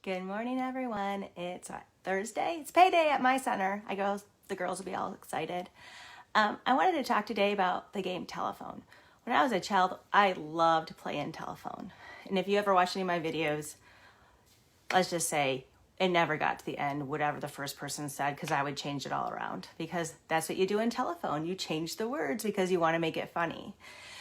Good morning, everyone. It's Thursday. It's payday at my center. The girls will be all excited. I wanted to talk today about the game telephone. When I was a child, I loved playing telephone. And if you ever watched any of my videos, let's just say it never got to the end, whatever the first person said, because I would change it all around. Because that's what you do in telephone. You change the words because you want to make it funny.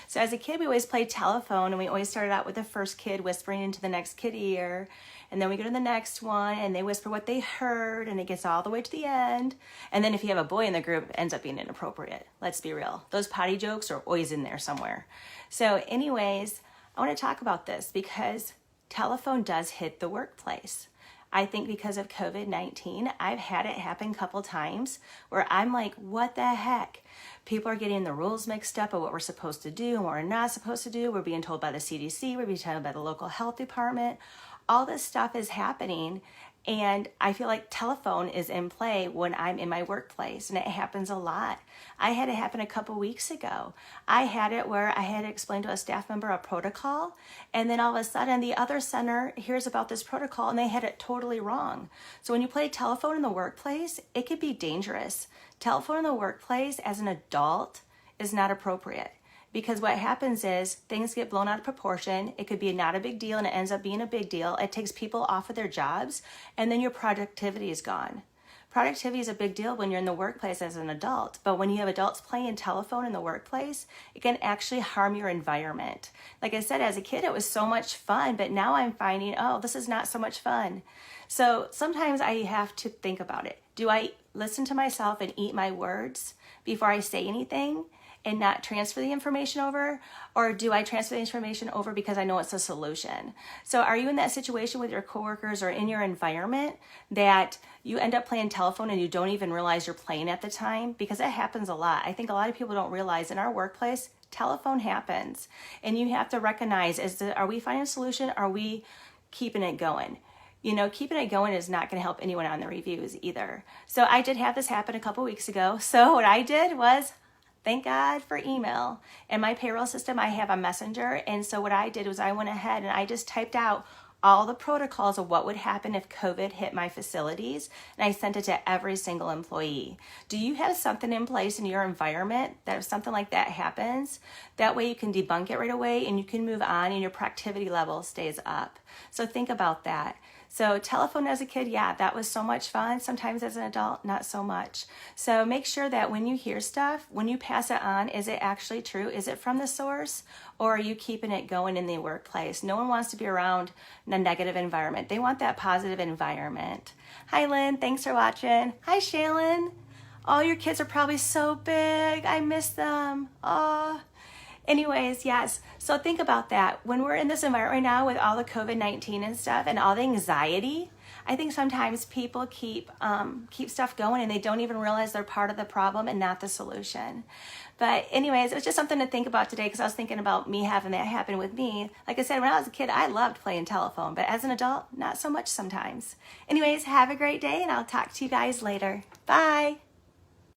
So as a kid, we always played telephone, and we always started out with the first kid whispering into the next kid ear. And then we go to the next one, and they whisper what they heard, and it gets all the way to the end. And then if you have a boy in the group, it ends up being inappropriate. Let's be real. Those potty jokes are always in there somewhere. So anyways, I want to talk about this because telephone does hit the workplace. I think because of COVID-19, I've had it happen a couple times where I'm like, what the heck? People are getting the rules mixed up of what we're supposed to do and what we're not supposed to do. We're being told by the CDC, we're being told by the local health department. All this stuff is happening, and I feel like telephone is in play when I'm in my workplace, and it happens a lot. I had it happen a couple weeks ago. I had it where I had to explain to a staff member a protocol, and then all of a sudden the other center hears about this protocol and they had it totally wrong. So when you play telephone in the workplace, it could be dangerous. Telephone in the workplace as an adult is not appropriate. Because what happens is things get blown out of proportion. It could be not a big deal and it ends up being a big deal. It takes people off of their jobs and then your productivity is gone. Productivity is a big deal when you're in the workplace as an adult, but when you have adults playing telephone in the workplace, it can actually harm your environment. Like I said, as a kid, it was so much fun, but now I'm finding, oh, this is not so much fun. So sometimes I have to think about it. Do I listen to myself and eat my words before I say anything and not transfer the information over? Or do I transfer the information over because I know it's a solution? So are you in that situation with your coworkers or in your environment that you end up playing telephone and you don't even realize you're playing at the time? Because that happens a lot. I think a lot of people don't realize in our workplace, telephone happens. And you have to recognize, are we finding a solution? Are we keeping it going? You know, keeping it going is not going to help anyone on the reviews either. So I did have this happen a couple weeks ago. So what I did was, thank God for email. In my payroll system, I have a messenger. And so what I did was I went ahead and I just typed out all the protocols of what would happen if COVID hit my facilities. And I sent it to every single employee. Do you have something in place in your environment that if something like that happens, that way you can debunk it right away and you can move on and your productivity level stays up. So think about that. So telephone as a kid, yeah, that was so much fun. Sometimes as an adult, not so much. So make sure that when you hear stuff, when you pass it on, is it actually true? Is it from the source? Or are you keeping it going in the workplace? No one wants to be around a negative environment. They want that positive environment. Hi, Lynn. Thanks for watching. Hi, Shaylin. All your kids are probably so big. I miss them. Oh. Anyways, yes, so think about that. When we're in this environment right now with all the COVID-19 and stuff and all the anxiety, I think sometimes people keep stuff going and they don't even realize they're part of the problem and not the solution. But anyways, it was just something to think about today because I was thinking about me having that happen with me. Like I said, when I was a kid, I loved playing telephone, but as an adult, not so much sometimes. Anyways, have a great day and I'll talk to you guys later. Bye.